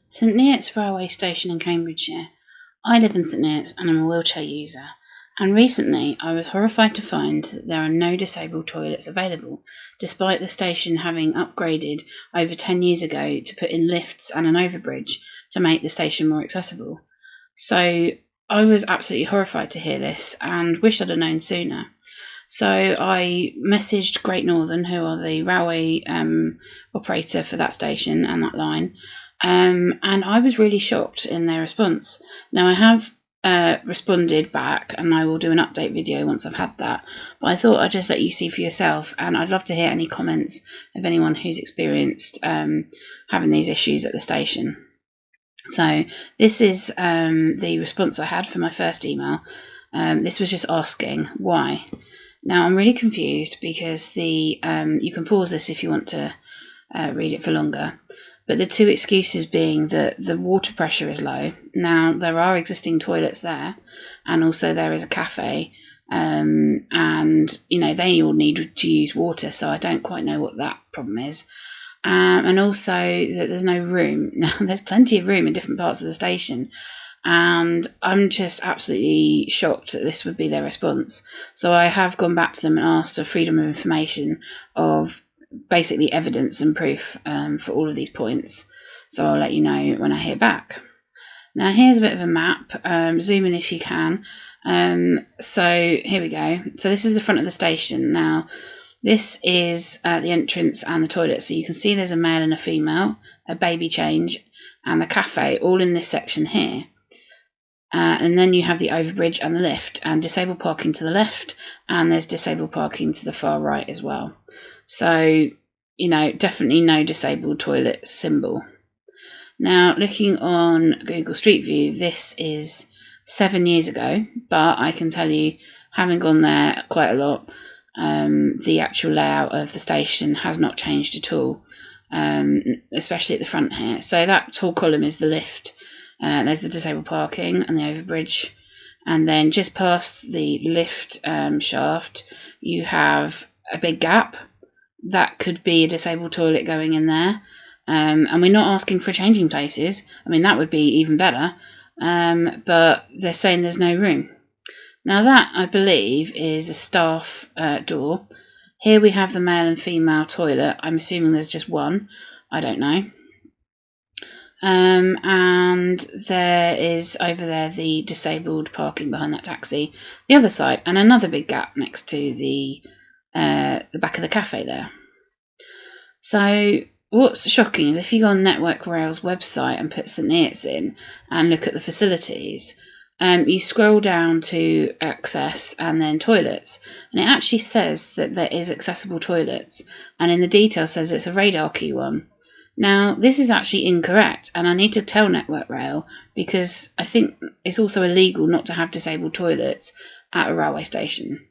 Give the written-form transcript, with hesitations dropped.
St Neots railway station in Cambridgeshire. I live in St Neots and I'm a wheelchair user. And recently I was horrified to find that there are no disabled toilets available, despite the station having upgraded over 10 years ago to put in lifts and an overbridge to make the station more accessible. So I was absolutely horrified to hear this and wished I'd have known sooner. So I messaged Great Northern, who are the railway operator for that station and that line, and I was really shocked in their response. Now I have responded back, and I will do an update video once I've had that, but I thought I'd just let you see for yourself, and I'd love to hear any comments of anyone who's experienced having these issues at the station. So this is the response I had for my first email. This was just asking why. Now I'm really confused because you can pause this if you want to read it for longer. But the two excuses being that the water pressure is low. Now there are existing toilets there, and also there is a cafe, and they all need to use water. So I don't quite know what that problem is. And also that there's no room. Now there's plenty of room in different parts of the station. And I'm just absolutely shocked that this would be their response. So I have gone back to them and asked for freedom of information of basically evidence and proof for all of these points. So I'll let you know when I hear back. Now here's a bit of a map. Zoom in if you can. So here we go. So this is the front of the station. Now this is the entrance and the toilet. So you can see there's a male and a female, a baby change, and the cafe all in this section here. And then you have the overbridge and the lift, and disabled parking to the left, and there's disabled parking to the far right as well. So, definitely no disabled toilet symbol. Now, looking on Google Street View, this is 7 years ago, but I can tell you, having gone there quite a lot, the actual layout of the station has not changed at all, especially at the front here. So that tall column is the lift. There's the disabled parking and the overbridge, and then just past the lift shaft you have a big gap. That could be a disabled toilet going in there, and we're not asking for changing places. I mean, that would be even better, but they're saying there's no room. Now that, I believe, is a staff door. Here we have the male and female toilet. I'm assuming there's just one. I don't know. And there is over there the disabled parking behind that taxi, the other side, and another big gap next to the back of the cafe there. So what's shocking is if you go on Network Rail's website and put St Neots in and look at the facilities, you scroll down to access and then toilets, and it actually says that there is accessible toilets, and in the details says it's a radar key one. Now, this is actually incorrect, and I need to tell Network Rail, because I think it's also illegal not to have disabled toilets at a railway station.